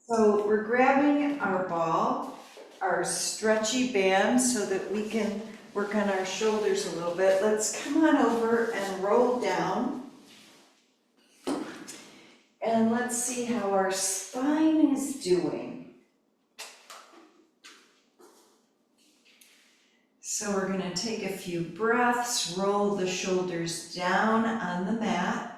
So we're grabbing our ball, our stretchy band, so that we can work on our shoulders a little bit. Let's come on over and roll down. And let's see how our spine is doing. So we're going to take a few breaths, roll the shoulders down on the mat,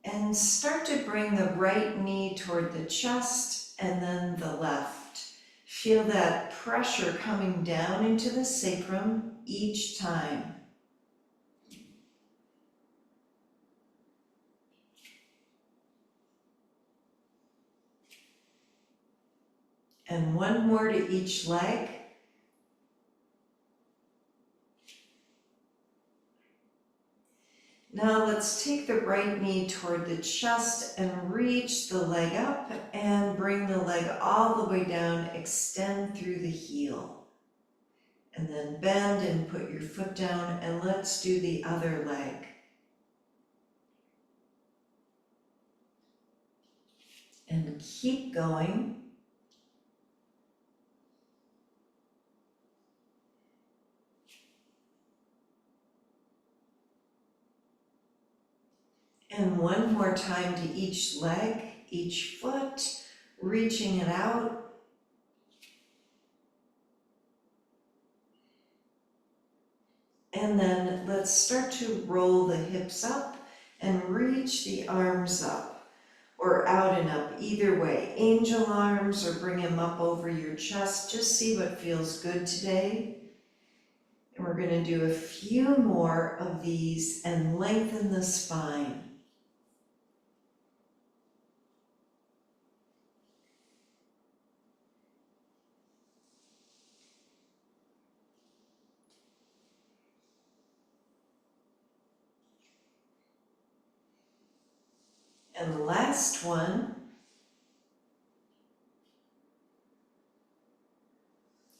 and start to bring the right knee toward the chest and then the left. Feel that pressure coming down into the sacrum each time. And one more to each leg. Now let's take the right knee toward the chest and reach the leg up and bring the leg all the way down, extend through the heel. And then bend and put your foot down, and let's do the other leg. And keep going. And one more time to each leg, each foot, reaching it out. And then let's start to roll the hips up and reach the arms up or out and up, either way. Angel arms or bring them up over your chest. Just see what feels good today. And we're going to do a few more of these and lengthen the spine. And the last one.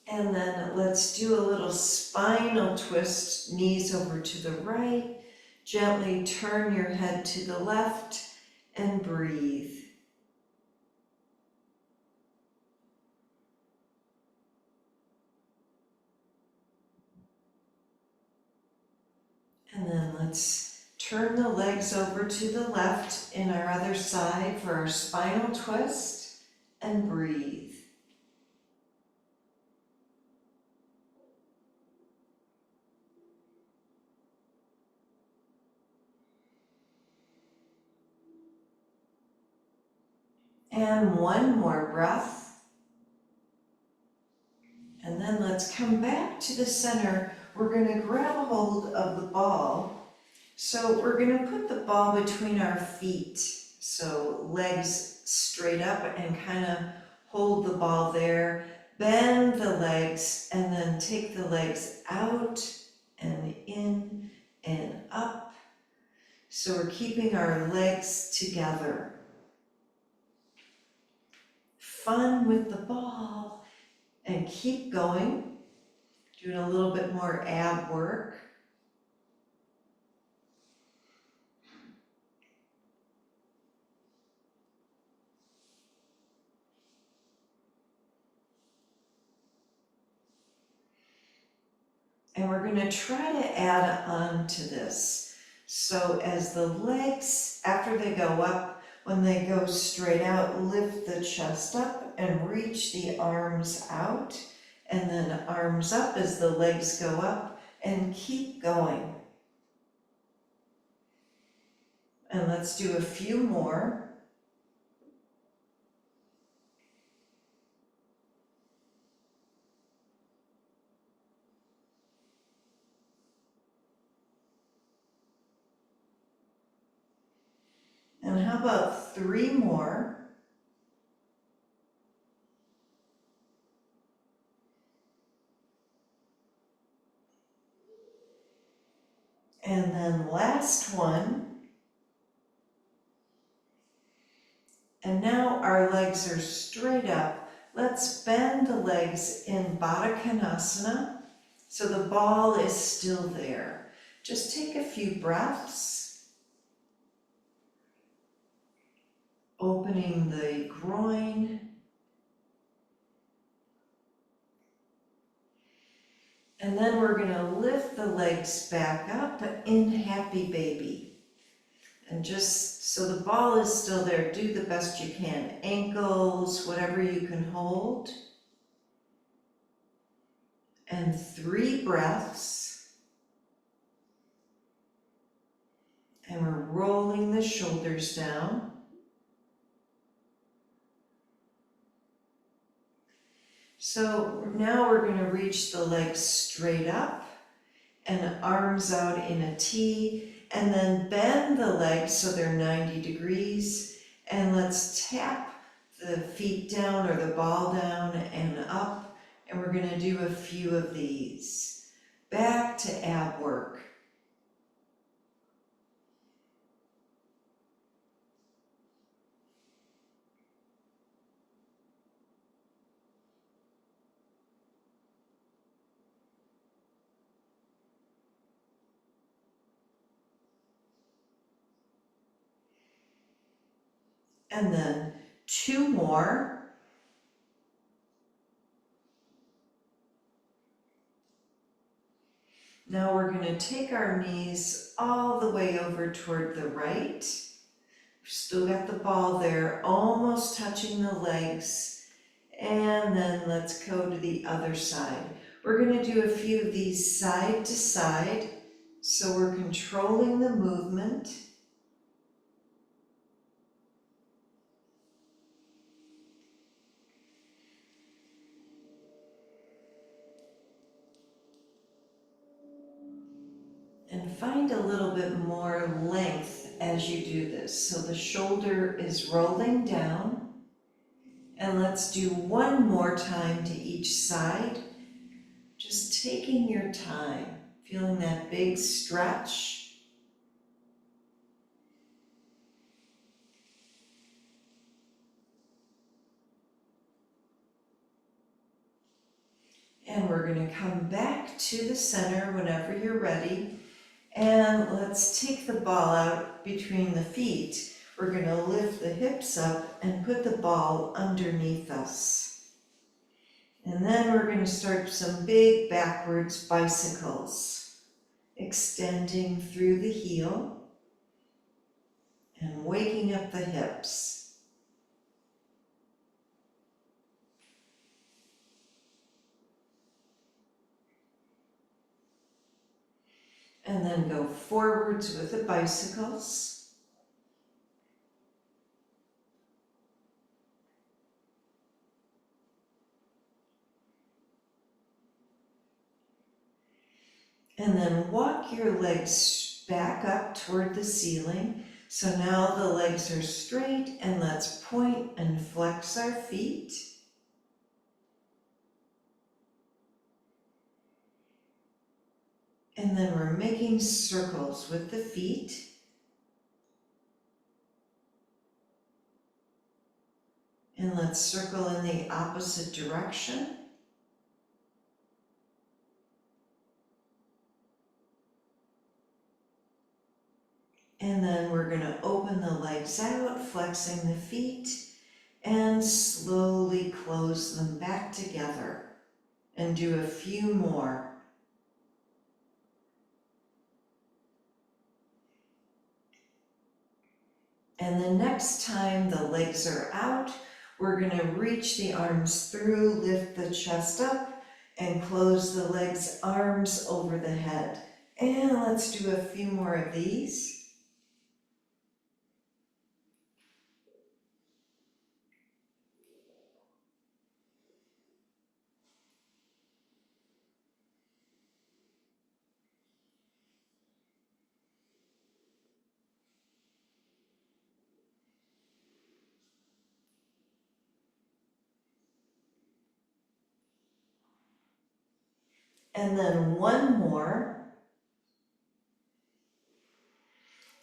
And then let's do a little spinal twist, knees over to the right. Gently turn your head to the left and breathe. And then let's turn the legs over to the left in our other side for our spinal twist and breathe. And one more breath. And then let's come back to the center. We're going to grab a hold of the ball. So we're going to put the ball between our feet. So legs straight up and kind of hold the ball there. Bend the legs and then take the legs out and in and up. So we're keeping our legs together. Fun with the ball. And keep going. Doing a little bit more ab work. And we're going to try to add on to this. So as the legs, after they go up, when they go straight out, lift the chest up and reach the arms out. And then arms up as the legs go up, and keep going. And let's do a few more. And how about 3 more? And then last one. And now our legs are straight up. Let's bend the legs in Baddha Konasana so the ball is still there. Just take a few breaths. Opening the groin And then we're gonna lift the legs back up in happy baby. And just so the ball is still there, do the best you can. Ankles, whatever you can hold. And 3 breaths. And we're rolling the shoulders down. So now we're going to reach the legs straight up and arms out in a T, and then bend the legs so they're 90 degrees, and let's tap the feet down or the ball down and up, and we're going to do a few of these. Back to ab work. And then 2 more. Now we're going to take our knees all the way over toward the right. We've still got the ball there, almost touching the legs. And then let's go to the other side. We're going to do a few of these side to side. So we're controlling the movement. And find a little bit more length as you do this. So the shoulder is rolling down. And let's do one more time to each side. Just taking your time, feeling that big stretch. And we're going to come back to the center whenever you're ready. And let's take the ball out between the feet. We're going to lift the hips up and put the ball underneath us. And then we're going to start some big backwards bicycles, extending through the heel and waking up the hips. And then go forwards with the bicycles. And then walk your legs back up toward the ceiling. So now the legs are straight, and let's point and flex our feet. And then we're making circles with the feet. And let's circle in the opposite direction. And then we're going to open the legs out, flexing the feet, and slowly close them back together. And do a few more. And the next time the legs are out, we're going to reach the arms through, lift the chest up, and close the legs, arms over the head. And let's do a few more of these. And then one more.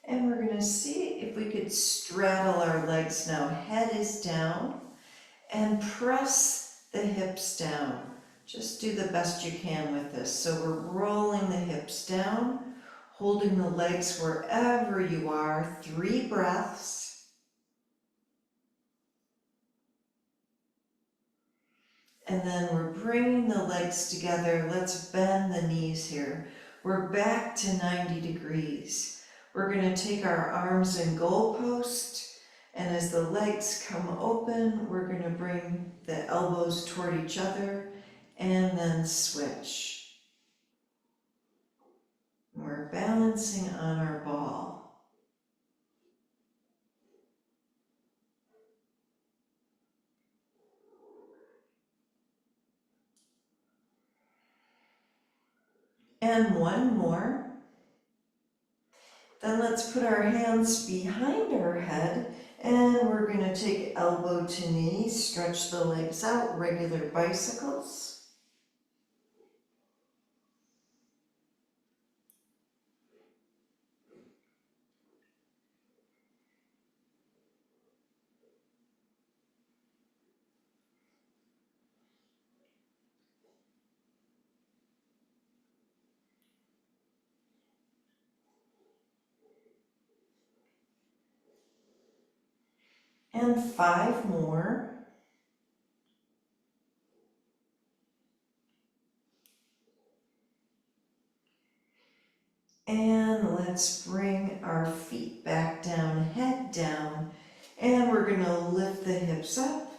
And we're going to see if we could straddle our legs now. Head is down, and press the hips down. Just do the best you can with this. So we're rolling the hips down, holding the legs wherever you are. 3 breaths. And then we're bringing the legs together. Let's bend the knees here. We're back to 90 degrees. We're going to take our arms in goalpost, and as the legs come open, we're going to bring the elbows toward each other and then switch. We're balancing on our ball. And one more. Then let's put our hands behind our head, and we're going to take elbow to knee, stretch the legs out, regular bicycles. And 5 more. And let's bring our feet back down, head down, and we're going to lift the hips up,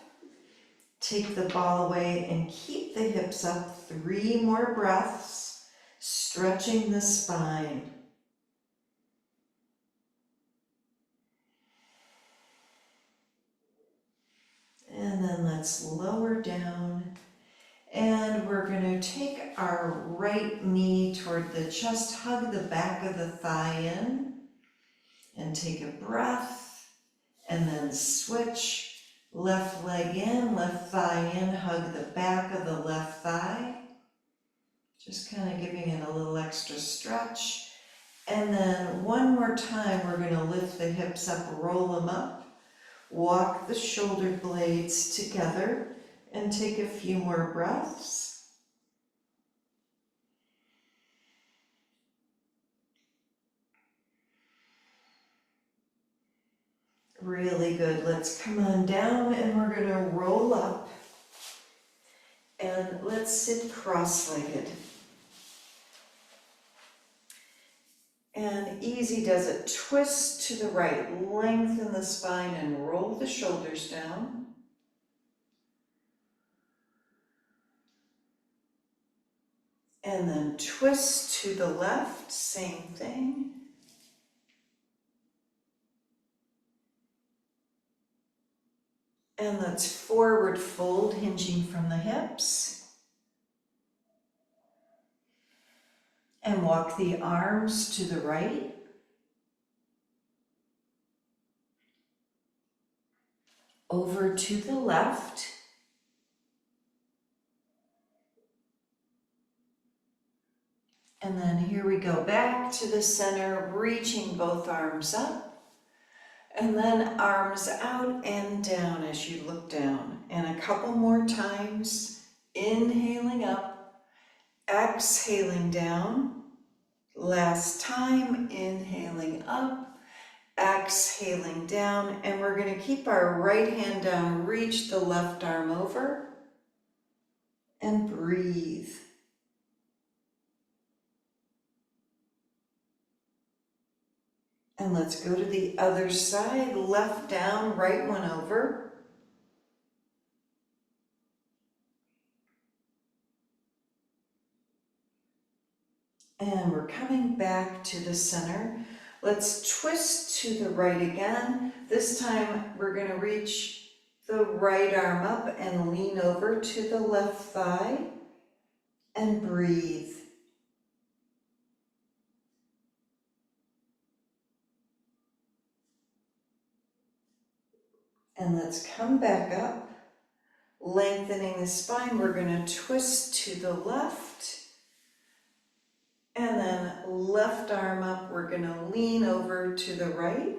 take the ball away, and keep the hips up. 3 more breaths, stretching the spine. And then let's lower down, and we're going to take our right knee toward the chest, hug the back of the thigh in, and take a breath, and then switch. Left leg in, left thigh in, hug the back of the left thigh. Just kind of giving it a little extra stretch. And then one more time, we're going to lift the hips up, roll them up, walk the shoulder blades together, and take a few more breaths. Really good. Let's come on down, and we're going to roll up, and let's sit cross-legged. And easy does it. Twist to the right, lengthen the spine, and roll the shoulders down. And then twist to the left, same thing. And let's forward fold, hinging from the hips. And walk the arms to the right. Over to the left. And then here we go, back to the center, reaching both arms up. And then arms out and down as you look down. And a couple more times, inhaling up, exhaling down. Last time, inhaling up, exhaling down. And we're going to keep our right hand down, reach the left arm over, and breathe. And let's go to the other side, left down, right one over. And we're coming back to the center. Let's twist to the right again. This time we're going to reach the right arm up and lean over to the left thigh and breathe. And let's come back up, lengthening the spine. We're going to twist to the left, and then left arm up. We're going to lean over to the right.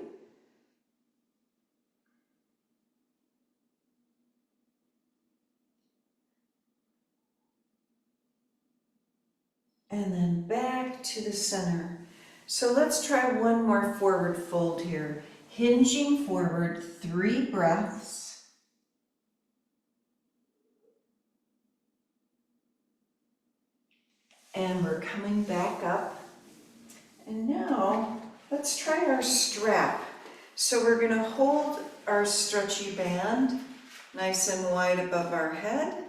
And then back to the center. So let's try one more forward fold here. Hinging forward, 3 breaths. And we're coming back up. And now let's try our strap. So we're going to hold our stretchy band nice and wide above our head.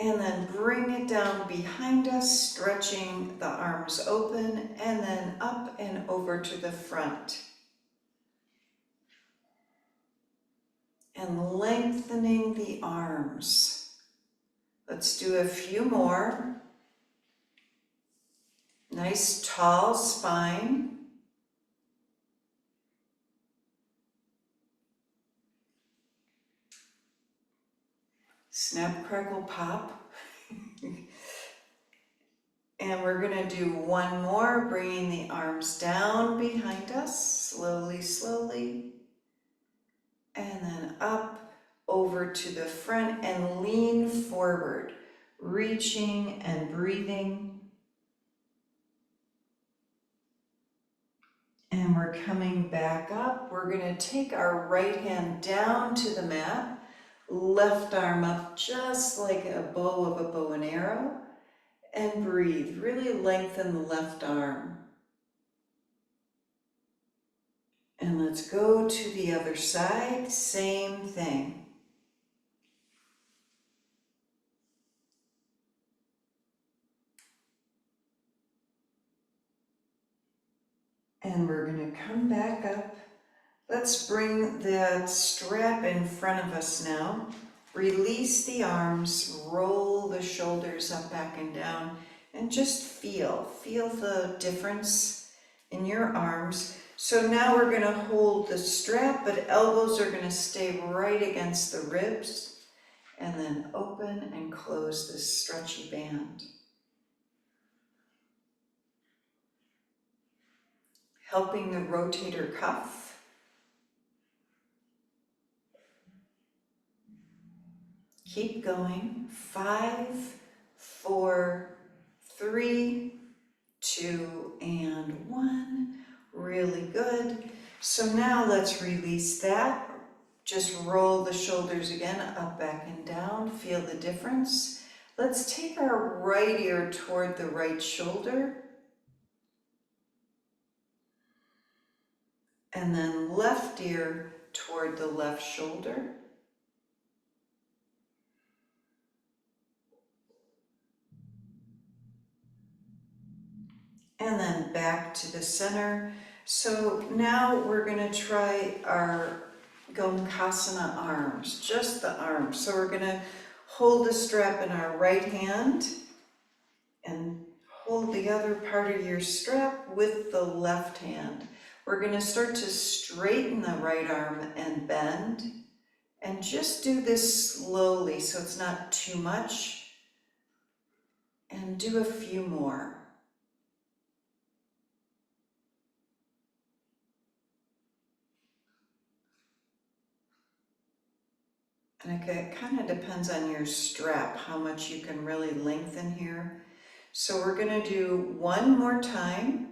And then bring it down behind us, stretching the arms open, and then up and over to the front. And lengthening the arms. Let's do a few more. Nice tall spine. Snap, crackle, pop. And we're going to do one more, bringing the arms down behind us, slowly, slowly. And then up, over to the front, and lean forward, reaching and breathing. And we're coming back up. We're going to take our right hand down to the mat, left arm up just like a bow of a bow and arrow, and breathe. Really lengthen the left arm. And let's go to the other side, same thing. And we're going to come back up. Let's bring that strap in front of us now. Release the arms, roll the shoulders up, back and down, and just feel the difference in your arms. So now we're going to hold the strap, but elbows are going to stay right against the ribs, and then open and close this stretchy band. Helping the rotator cuff. Keep going. 5, 4, 3, 2, and 1. Really good. So now let's release that. Just roll the shoulders again, up, back, and down. Feel the difference. Let's take our right ear toward the right shoulder. And then left ear toward the left shoulder. And then back to the center. So now we're going to try our Gomukhasana arms, just the arms. So we're going to hold the strap in our right hand and hold the other part of your strap with the left hand. We're going to start to straighten the right arm and bend, and just do this slowly so it's not too much, and do a few more. And it kind of depends on your strap, how much you can really lengthen here. So we're going to do one more time.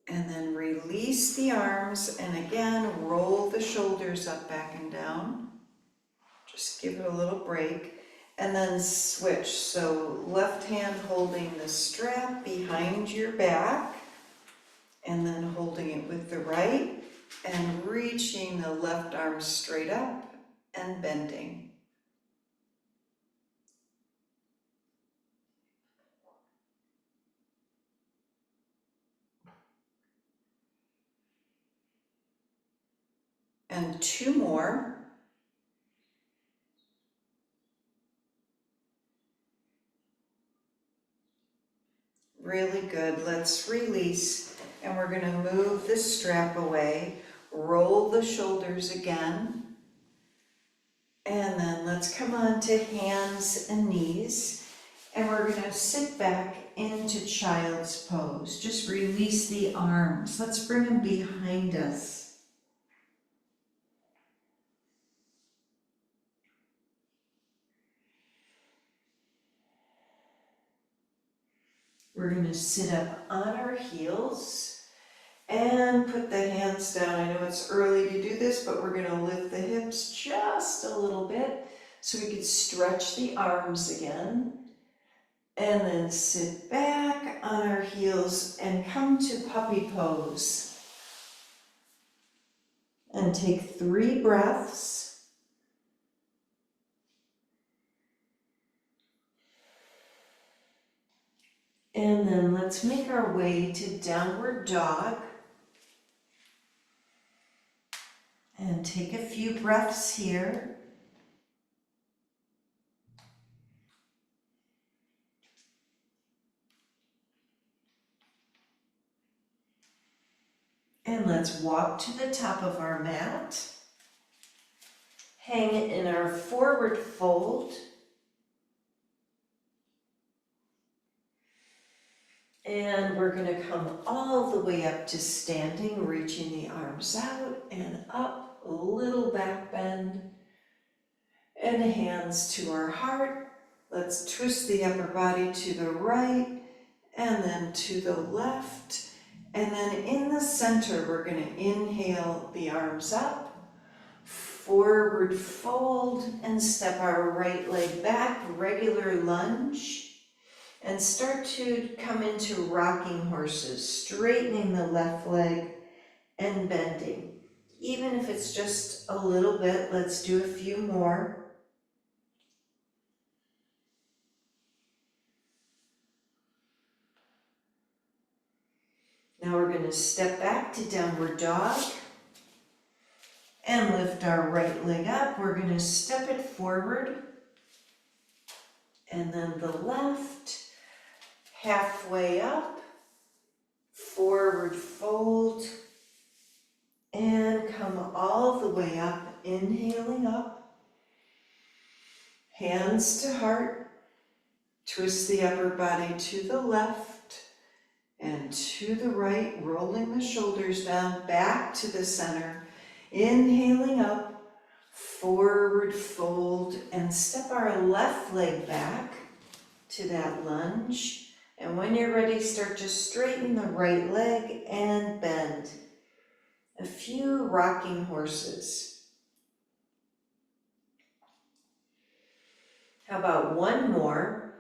And then release the arms, and again, roll the shoulders up, back, and down. Just give it a little break. And then switch. So left hand holding the strap behind your back, and then holding it with the right, and reaching the left arm straight up and bending. And 2 more. Really good. Let's release, and we're going to move the strap away. Roll the shoulders again. And then let's come on to hands and knees. And we're going to sit back into child's pose. Just release the arms. Let's bring them behind us. We're going to sit up on our heels, And put the hands down. I know it's early to do this, but we're going to lift the hips just a little bit so we can stretch the arms again. And then sit back on our heels and come to puppy pose. And take 3 breaths. And then let's make our way to downward dog. And take a few breaths here. And let's walk to the top of our mat. Hang it in our forward fold. And we're going to come all the way up to standing, reaching the arms out and up, a little back bend, and hands to our heart. Let's twist the upper body to the right and then to the left. And then in the center, we're going to inhale the arms up, forward fold, and step our right leg back, regular lunge. And start to come into rocking horses, straightening the left leg and bending. Even if it's just a little bit, let's do a few more. Now we're going to step back to downward dog and lift our right leg up. We're going to step it forward and then the left. Halfway up, forward fold, and come all the way up, inhaling up, hands to heart, twist the upper body to the left and to the right, rolling the shoulders down, back to the center, inhaling up, forward fold, and step our left leg back to that lunge. And when you're ready, start to straighten the right leg and bend. A few rocking horses. How about one more?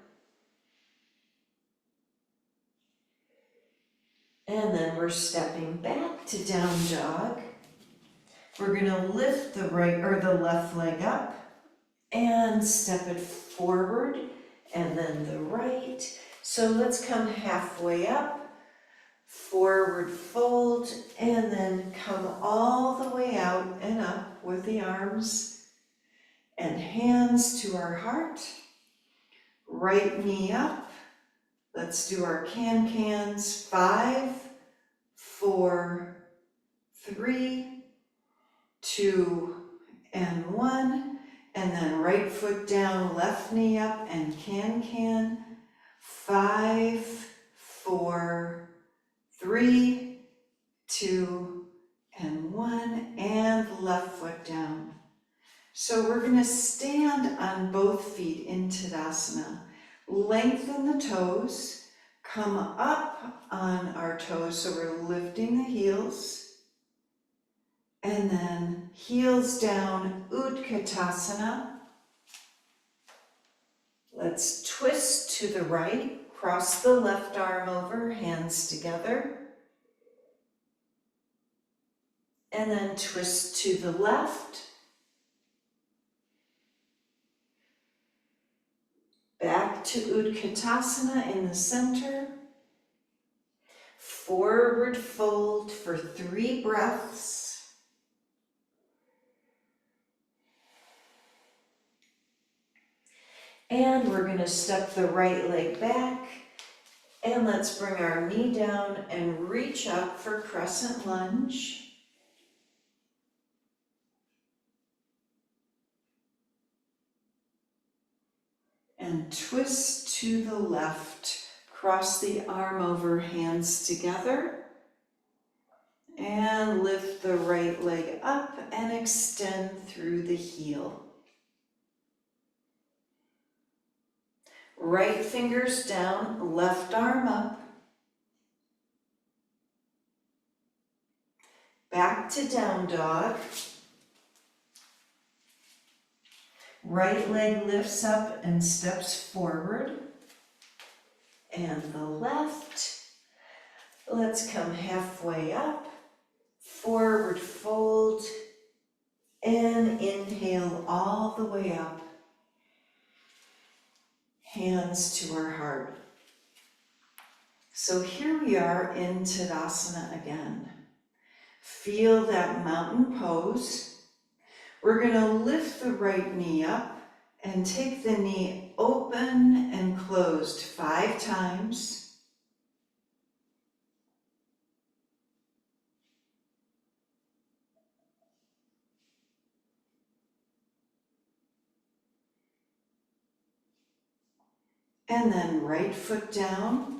And then we're stepping back to down dog. We're going to lift the right or the left leg up and step it forward and then the right. So let's come halfway up, forward fold, and then come all the way out and up with the arms and hands to our heart. Right knee up. Let's do our can-cans. 5, 4, 3, 2, and 1. And then right foot down, left knee up, and can-can. 5, 4, 3, 2, and 1, and left foot down. So we're going to stand on both feet in Tadasana. Lengthen the toes, come up on our toes, so we're lifting the heels, and then heels down, Utkatasana. Let's twist to the right, cross the left arm over, hands together. And then twist to the left. Back to Utkatasana in the center. Forward fold for 3 breaths. And we're going to step the right leg back. And let's bring our knee down and reach up for crescent lunge. And twist to the left. Cross the arm over, hands together. And lift the right leg up and extend through the heel. Right fingers down, left arm up. Back to down dog. Right leg lifts up and steps forward. And the left. Let's come halfway up. Forward fold. And inhale all the way up. Hands to our heart. So here we are in Tadasana again. Feel that mountain pose. We're going to lift the right knee up and take the knee open and closed 5 times. And then right foot down.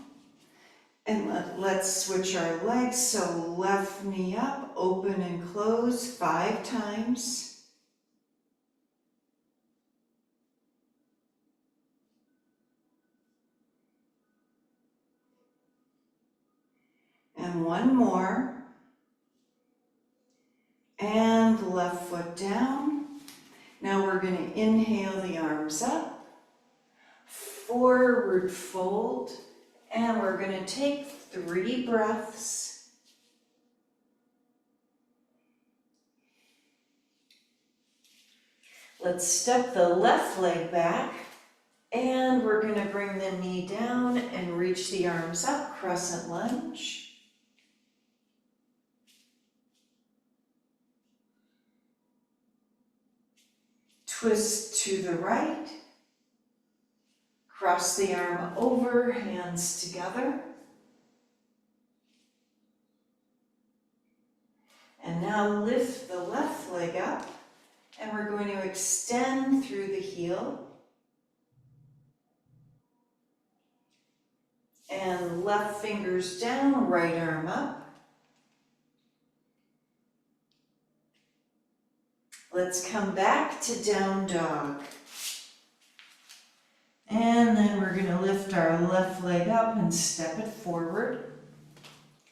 And let's switch our legs. So left knee up, open and close 5 times. And one more. And left foot down. Now we're going to inhale the arms up. Forward fold. And we're going to take 3 breaths. Let's step the left leg back. And we're going to bring the knee down and reach the arms up, crescent lunge. Twist to the right. Cross the arm over, hands together. And now lift the left leg up, and we're going to extend through the heel. And left fingers down, right arm up. Let's come back to down dog. And then we're going to lift our left leg up and step it forward.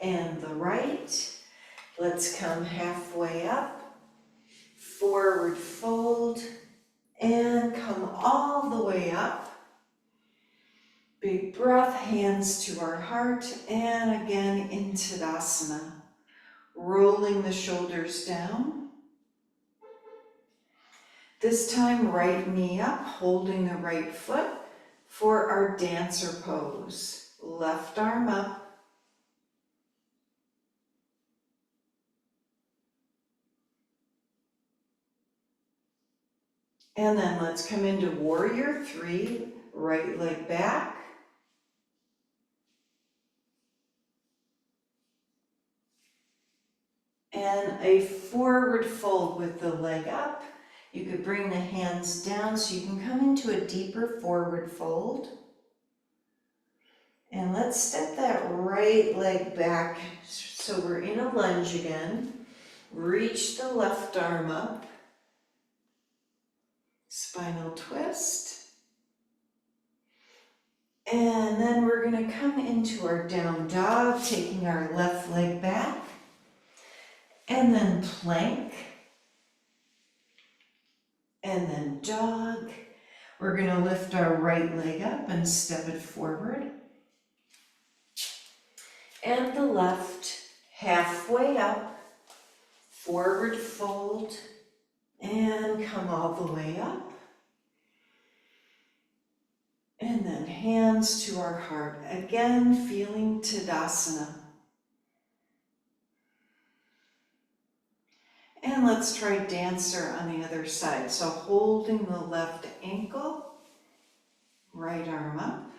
And the right. Let's come halfway up. Forward fold. And come all the way up. Big breath, hands to our heart. And again in Tadasana. Rolling the shoulders down. This time, right knee up, holding the right foot for our dancer pose. Left arm up. And then let's come into warrior 3, right leg back. And a forward fold with the leg up. You could bring the hands down so you can come into a deeper forward fold. And let's step that right leg back so we're in a lunge again. Reach the left arm up. Spinal twist. And then we're going to come into our down dog, taking our left leg back. And then plank. And then dog. We're going to lift our right leg up and step it forward. And the left, halfway up, forward fold, and come all the way up. And then hands to our heart. Again, feeling Tadasana. And let's try dancer on the other side. So holding the left ankle, right arm up.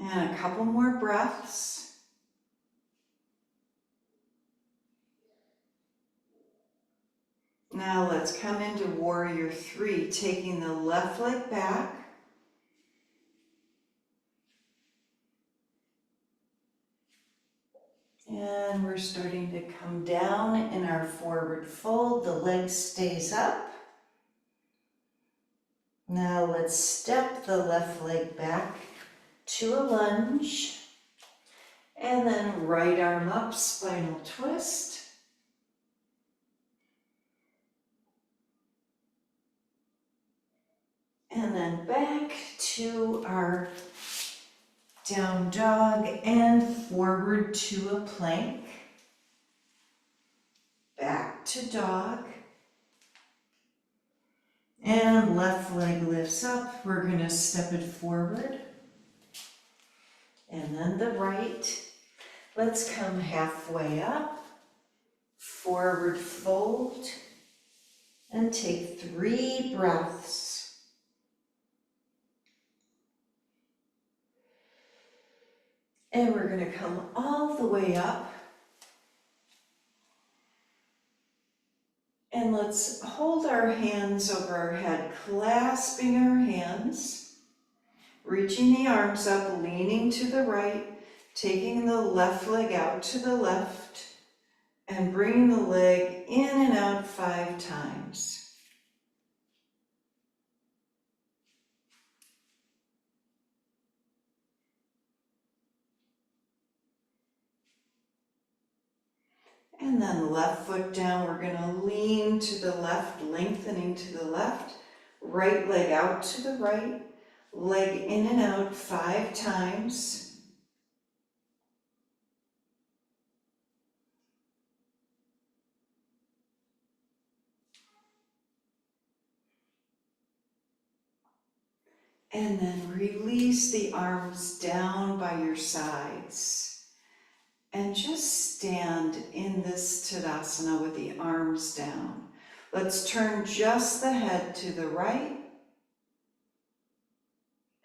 And a couple more breaths. Now let's come into warrior 3, taking the left leg back. And we're starting to come down in our forward fold. The leg stays up. Now let's step the left leg back to a lunge. And then right arm up, spinal twist. And then back to our down dog and forward to a plank. Back to dog. And left leg lifts up. We're going to step it forward. And then the right. Let's come halfway up. Forward fold. And take 3 breaths. And we're going to come all the way up. And let's hold our hands over our head, clasping our hands, reaching the arms up, leaning to the right, taking the left leg out to the left, and bringing the leg in and out 5 times. And then left foot down, we're going to lean to the left, lengthening to the left, right leg out to the right, leg in and out 5 times. And then release the arms down by your sides. And just stand in this Tadasana with the arms down. Let's turn just the head to the right.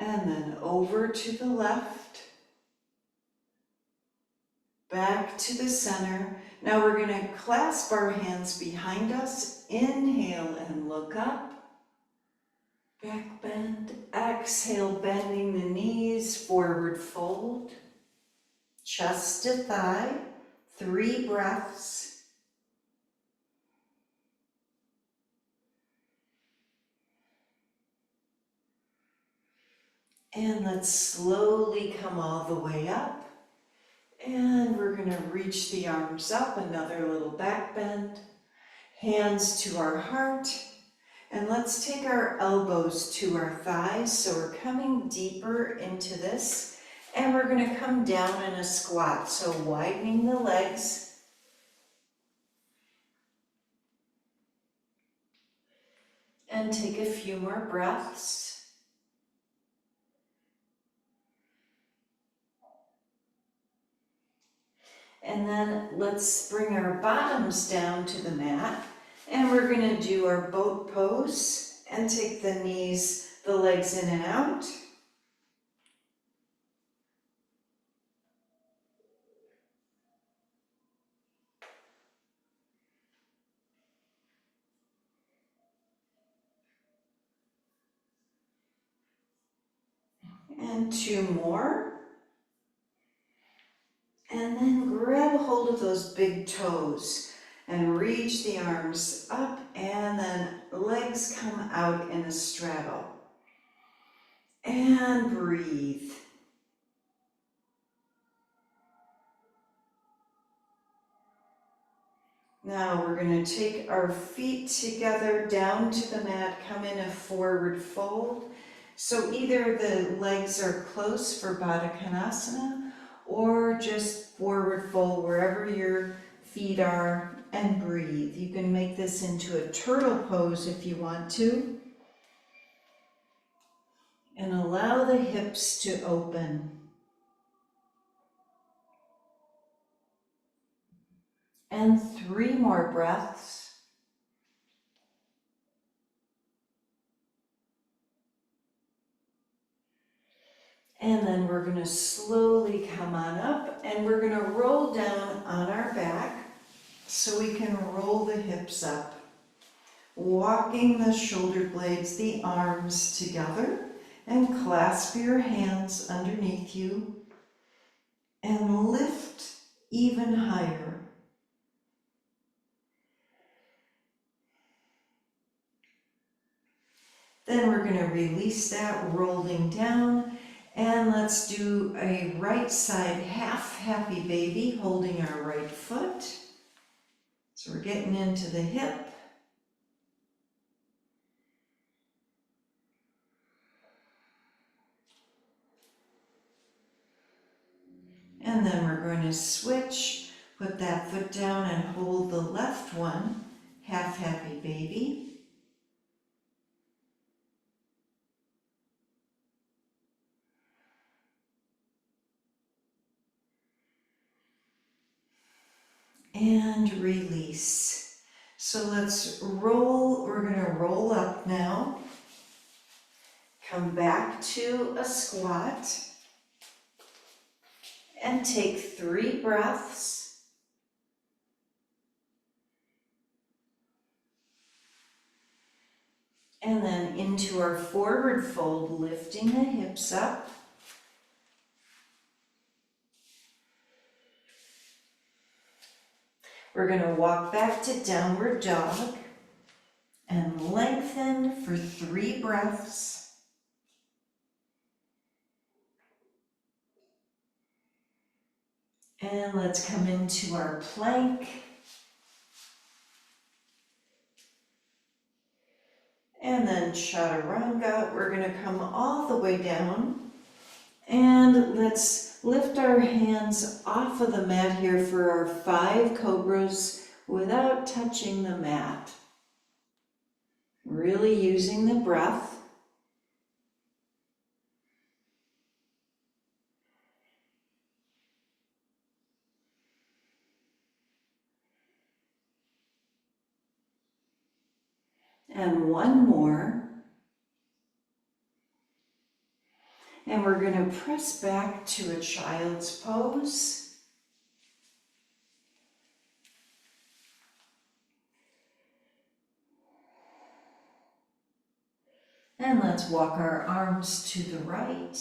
And then over to the left. Back to the center. Now we're going to clasp our hands behind us. Inhale and look up. Back bend. Exhale, bending the knees, forward fold. Chest to thigh, 3 breaths. And let's slowly come all the way up. And we're going to reach the arms up, another little back bend. Hands to our heart. And let's take our elbows to our thighs. So we're coming deeper into this. And we're going to come down in a squat. So widening the legs. And take a few more breaths. And then let's bring our bottoms down to the mat. And we're going to do our boat pose and take the knees, the legs in and out. And 2 more. And then grab a hold of those big toes and reach the arms up, and then legs come out in a straddle. And breathe. Now we're going to take our feet together down to the mat, come in a forward fold. So either the legs are close for Baddha Konasana or just forward fold wherever your feet are, and breathe. You can make this into a turtle pose if you want to. And allow the hips to open. And 3 more breaths. And then we're going to slowly come on up, and we're going to roll down on our back so we can roll the hips up. Walking the shoulder blades, the arms together, and clasp your hands underneath you and lift even higher. Then we're going to release that, rolling down. And let's do a right side half happy baby, holding our right foot. So we're getting into the hip. And then we're going to switch, put that foot down and hold the left one, half happy baby. And release. So let's roll, we're going to roll up now. Come back to a squat. And take 3 breaths. And then into our forward fold, lifting the hips up. We're going to walk back to downward dog and lengthen for 3 breaths. And let's come into our plank. And then chaturanga. We're going to come all the way down. And let's lift our hands off of the mat here for our 5 cobras without touching the mat. Really using the breath. And 1 more. And we're going to press back to a child's pose. And let's walk our arms to the right.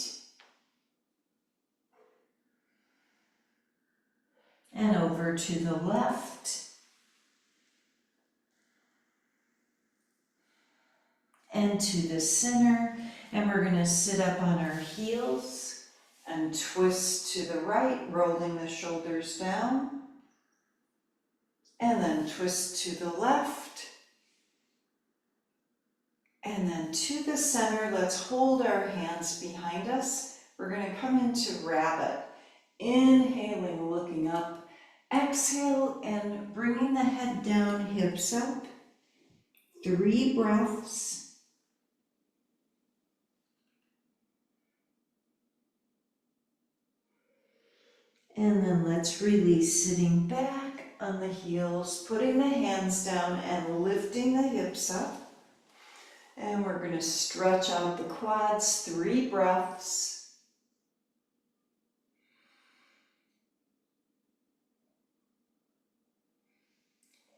And over to the left. And to the center. And we're going to sit up on our heels and twist to the right, rolling the shoulders down. And then twist to the left. And then to the center, let's hold our hands behind us. We're going to come into rabbit. Inhaling, looking up. Exhale and bringing the head down, hips up. 3 breaths. And then let's release, sitting back on the heels, putting the hands down and lifting the hips up. And we're going to stretch out the quads, 3 breaths.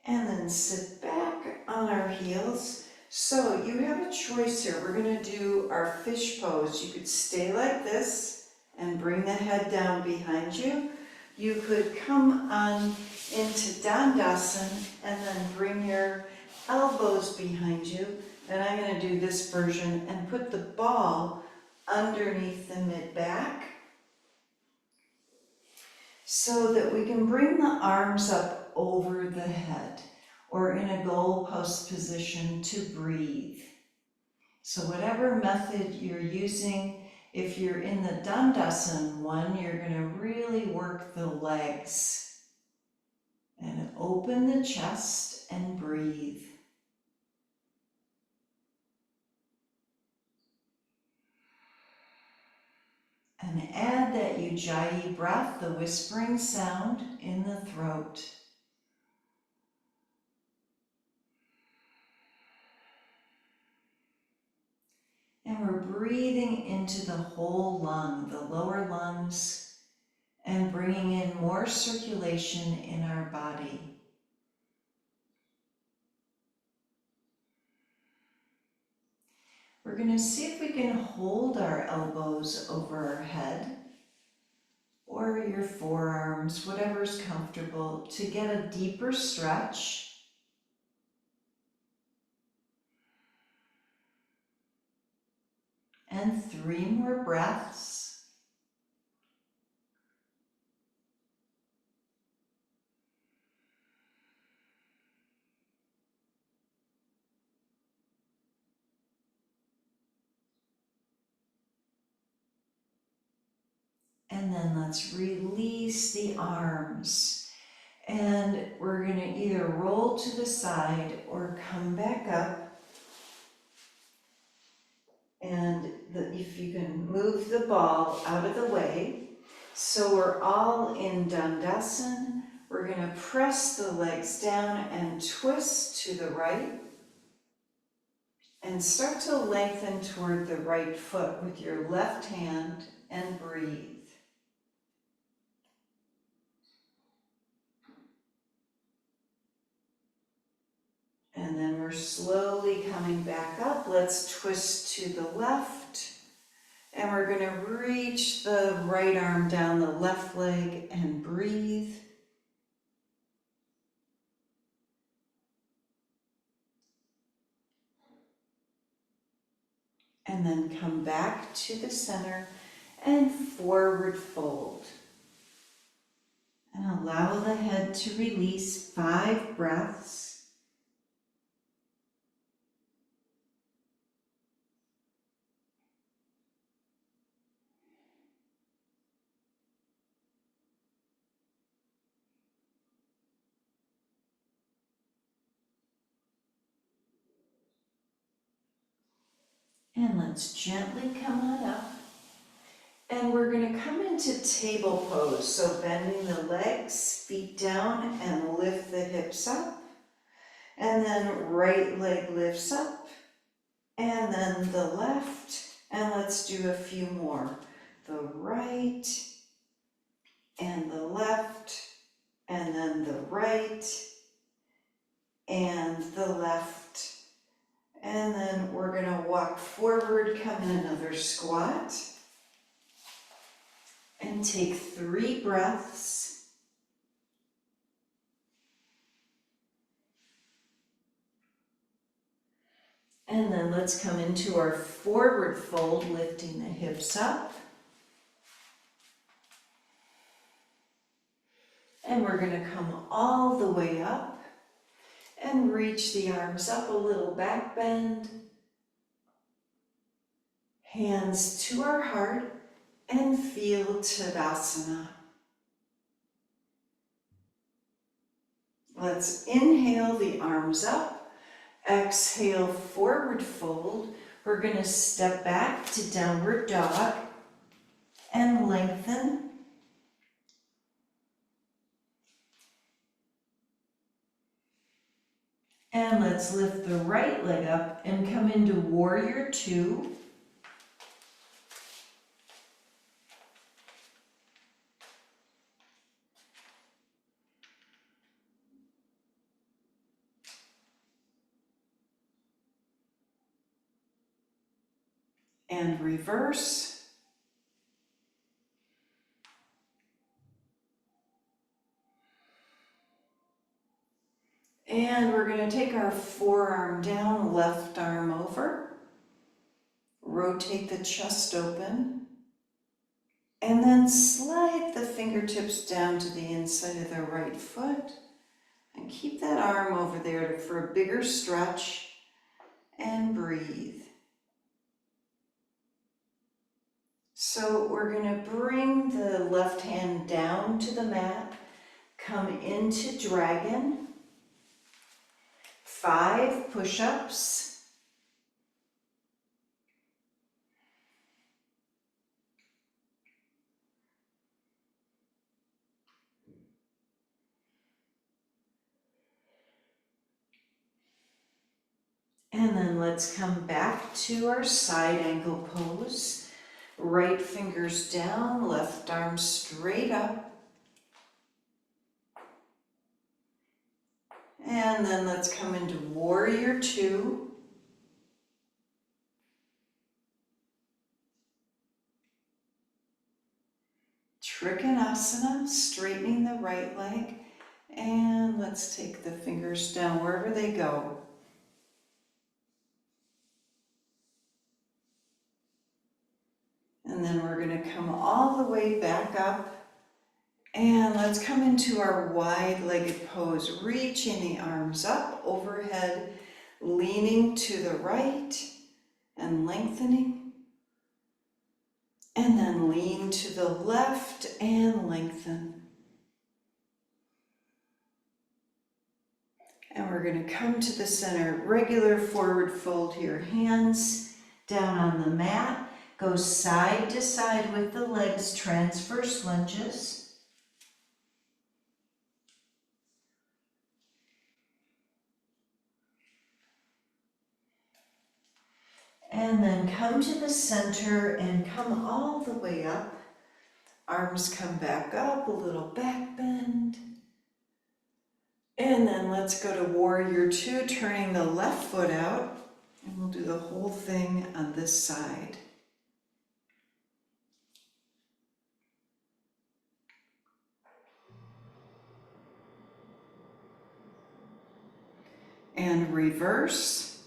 And then sit back on our heels. So you have a choice here. We're going to do our fish pose. You could stay like this and bring the head down behind you. You could come on into Dandasana and then bring your elbows behind you. And I'm going to do this version and put the ball underneath the mid-back so that we can bring the arms up over the head or in a goalpost position to breathe. So whatever method you're using, if you're in the Dandasana one, you're going to really work the legs and open the chest and breathe. And add that Ujjayi breath, the whispering sound in the throat. And we're breathing into the whole lung, the lower lungs, and bringing in more circulation in our body. We're going to see if we can hold our elbows over our head or your forearms, whatever's comfortable, to get a deeper stretch. and 3 more breaths. And then let's release the arms. And we're going to either roll to the side or come back up. And if you can move the ball out of the way. So we're all in Dandasana. We're going to press the legs down and twist to the right. And start to lengthen toward the right foot with your left hand and breathe. And then we're slowly coming back up. Let's twist to the left. And we're going to reach the right arm down the left leg and breathe. And then come back to the center and forward fold. And allow the head to release 5 breaths. And let's gently come on up. And we're going to come into table pose. So bending the legs, feet down, and lift the hips up. And then right leg lifts up. And then the left. And let's do a few more. The right, and the left, and then the right, and the left. And then we're going to walk forward, come in another squat. And take 3 breaths. And then let's come into our forward fold, lifting the hips up. And we're going to come all the way up and reach the arms up, a little back bend. Hands to our heart and feel Tadasana. Let's inhale the arms up. Exhale, forward fold. We're going to step back to downward dog and lengthen. And let's lift the right leg up and come into warrior 2. And reverse. And we're going to take our forearm down, left arm over. Rotate the chest open. And then slide the fingertips down to the inside of the right foot. And keep that arm over there for a bigger stretch. And breathe. So we're going to bring the left hand down to the mat. Come into dragon. 5 push-ups. And then let's come back to our side angle pose. Right fingers down, left arm straight up. And then let's come into warrior 2. Trikonasana, straightening the right leg. And let's take the fingers down wherever they go. And then we're going to come all the way back up. And let's come into our wide-legged pose, reaching the arms up overhead, leaning to the right and lengthening. And then lean to the left and lengthen. And we're going to come to the center, regular forward fold here, hands down on the mat, go side to side with the legs, transverse lunges. And then come to the center and come all the way up. Arms come back up, a little back bend. And then let's go to warrior two, turning the left foot out. And we'll do the whole thing on this side. And reverse.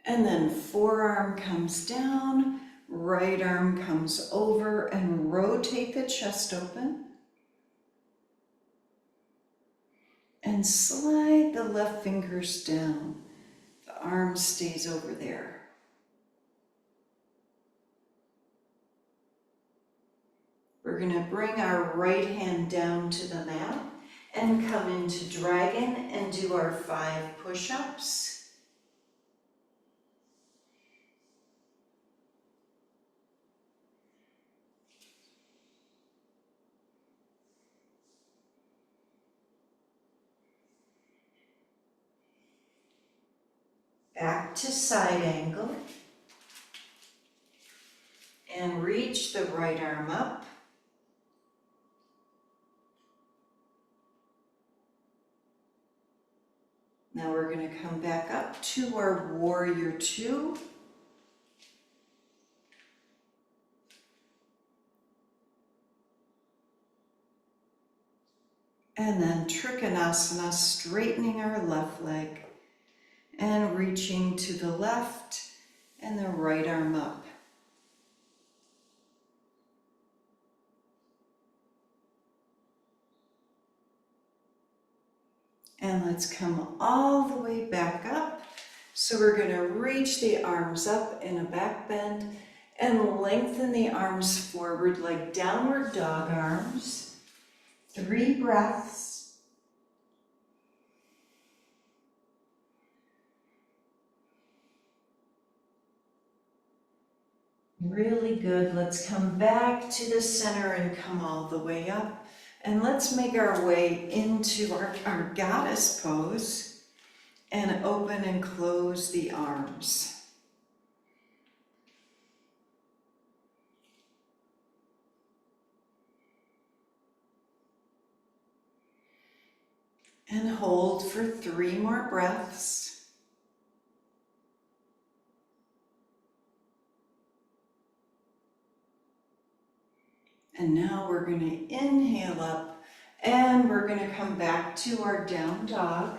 And then forearm comes down, right arm comes over, and rotate the chest open. And slide the left fingers down. The arm stays over there. We're going to bring our right hand down to the mat and come into dragon and do our 5 push-ups. Back to side angle. And reach the right arm up. Now we're going to come back up to our warrior two. And then Trikonasana, straightening our left leg and reaching to the left and the right arm up. And let's come all the way back up. So we're going to reach the arms up in a back bend and lengthen the arms forward like downward dog arms. 3 breaths. Really good. Let's come back to the center and come all the way up. And let's make our way into our goddess pose and open and close the arms. And hold for 3 more breaths. And now we're going to inhale up and we're going to come back to our down dog.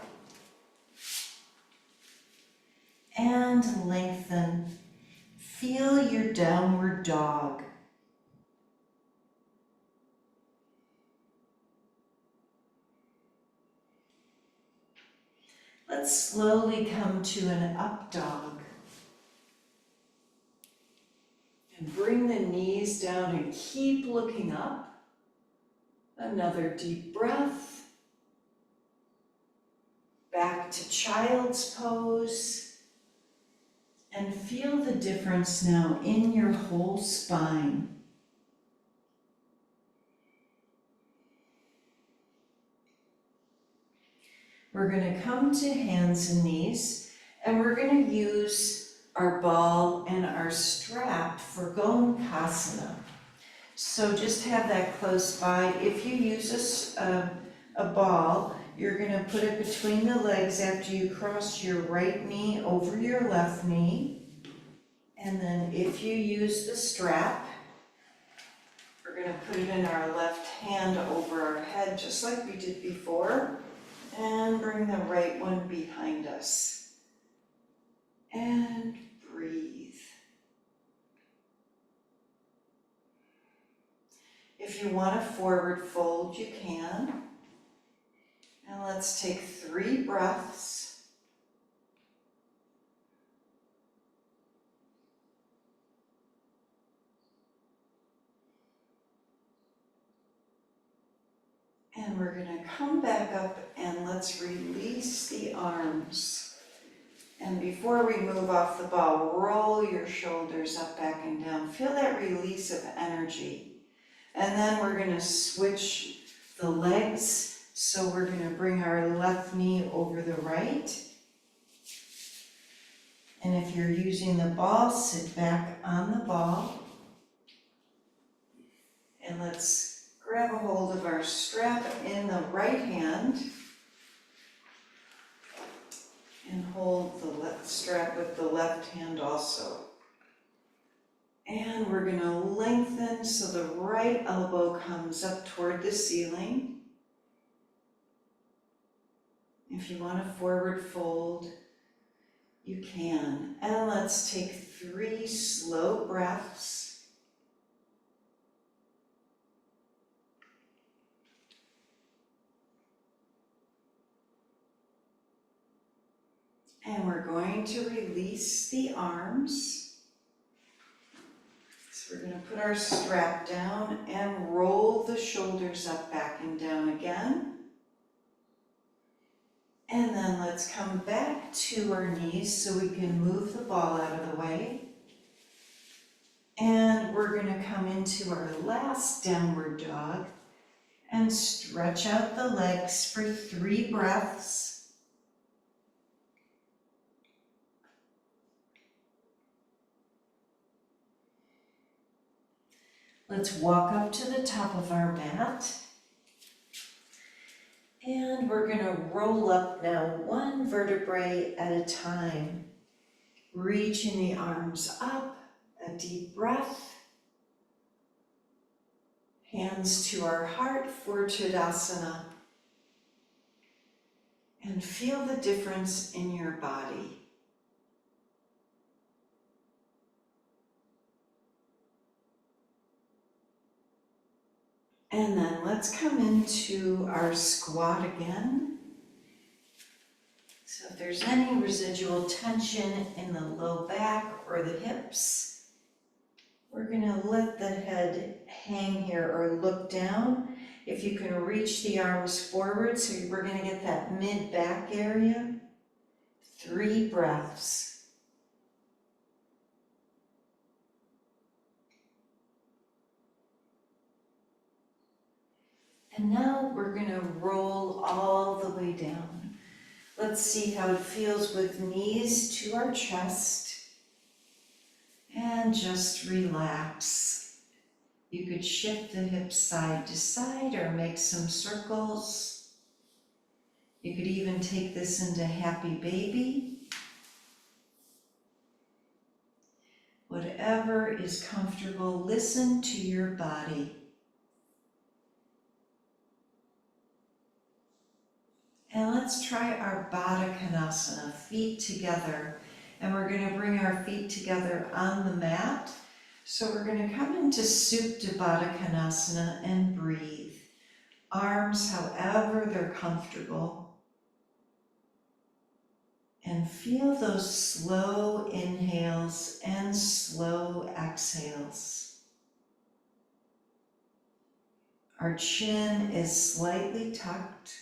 And lengthen. Feel your downward dog. Let's slowly come to an up dog. And bring the knees down and keep looking up. Another deep breath. Back to child's pose. And feel the difference now in your whole spine. We're going to come to hands and knees, and we're going to use our ball and our strap for Gomukhasana. So just have that close by. If you use a ball, you're going to put it between the legs after you cross your right knee over your left knee. And then if you use the strap, we're going to put it in our left hand over our head, just like we did before. And bring the right one behind us. And breathe. If you want to forward fold, you can. And let's take 3 breaths. And we're going to come back up and let's release the arms. And before we move off the ball, roll your shoulders up, back, and down. Feel that release of energy. And then we're going to switch the legs. So we're going to bring our left knee over the right. And if you're using the ball, sit back on the ball. And let's grab a hold of our strap in the right hand. And hold the left strap with the left hand also. And we're going to lengthen so the right elbow comes up toward the ceiling. If you want to forward fold, you can. And let's take 3 slow breaths. And we're going to release the arms. So we're going to put our strap down and roll the shoulders up, back, and down again. And then let's come back to our knees so we can move the ball out of the way. And we're going to come into our last downward dog and stretch out the legs for 3 breaths. Let's walk up to the top of our mat. And we're going to roll up now 1 vertebrae at a time. Reaching the arms up, a deep breath. Hands to our heart for Tadasana. And feel the difference in your body. And then let's come into our squat again. So if there's any residual tension in the low back or the hips, we're going to let the head hang here or look down. If you can reach the arms forward, so we're going to get that mid-back area. 3 breaths. And now we're going to roll all the way down. Let's see how it feels with knees to our chest. And just relax. You could shift the hips side to side or make some circles. You could even take this into happy baby. Whatever is comfortable, listen to your body. And let's try our Baddha Konasana, feet together. And we're going to bring our feet together on the mat. So we're going to come into Supta Baddha Konasana and breathe. Arms however they're comfortable. And feel those slow inhales and slow exhales. Our chin is slightly tucked.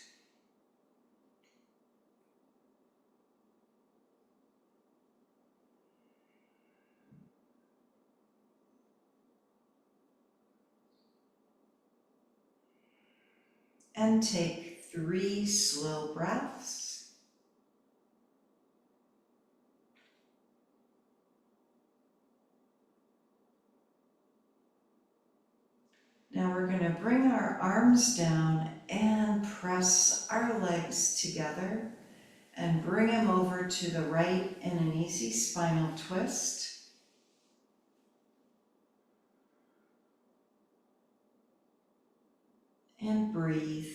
And take 3 slow breaths. Now we're going to bring our arms down and press our legs together and bring them over to the right in an easy spinal twist. And breathe.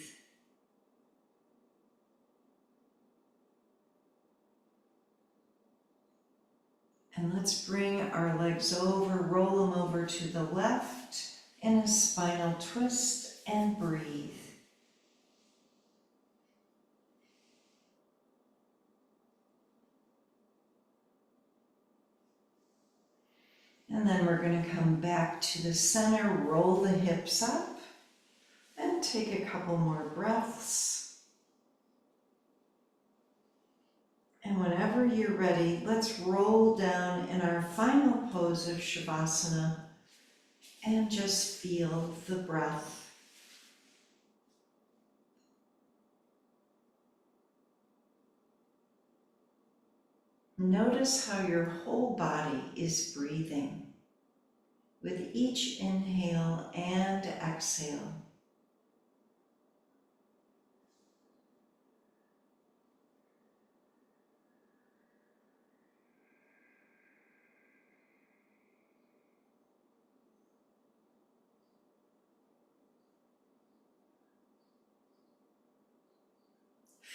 And let's bring our legs over, roll them over to the left in a spinal twist and breathe. And then we're going to come back to the center, roll the hips up, and take a couple more breaths. And whenever you're ready, let's roll down in our final pose of Shavasana and just feel the breath. Notice how your whole body is breathing with each inhale and exhale.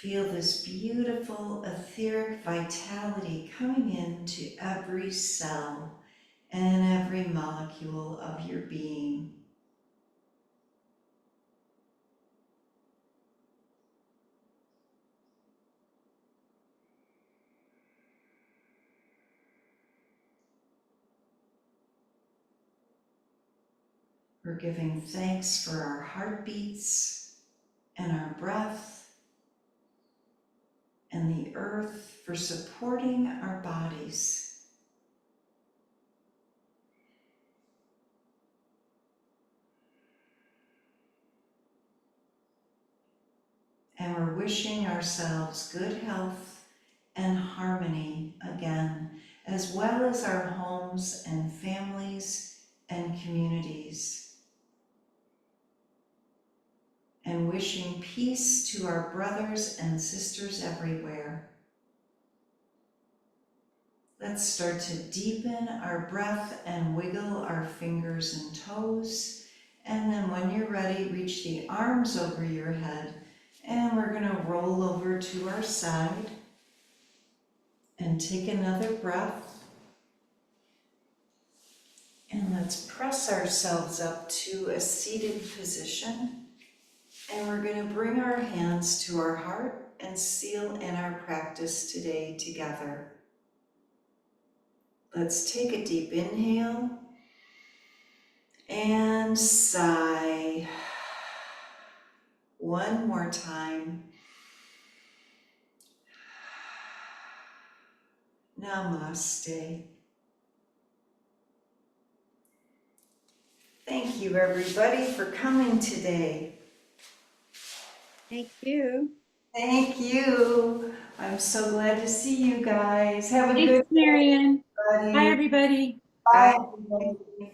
Feel this beautiful etheric vitality coming into every cell and every molecule of your being. We're giving thanks for our heartbeats and our breath and the earth for supporting our bodies. And we're wishing ourselves good health and harmony again, as well as our homes and families and communities. And wishing peace to our brothers and sisters everywhere. Let's start to deepen our breath and wiggle our fingers and toes. And then when you're ready, reach the arms over your head. And we're going to roll over to our side and take another breath. And let's press ourselves up to a seated position. And we're going to bring our hands to our heart and seal in our practice today together. Let's take a deep inhale and sigh. One more time. Namaste. Thank you, everybody, for coming today. Thank you. Thank you. I'm so glad to see you guys. Have a Thanks, good day, Marian. Bye, everybody. everybody. Bye. Bye.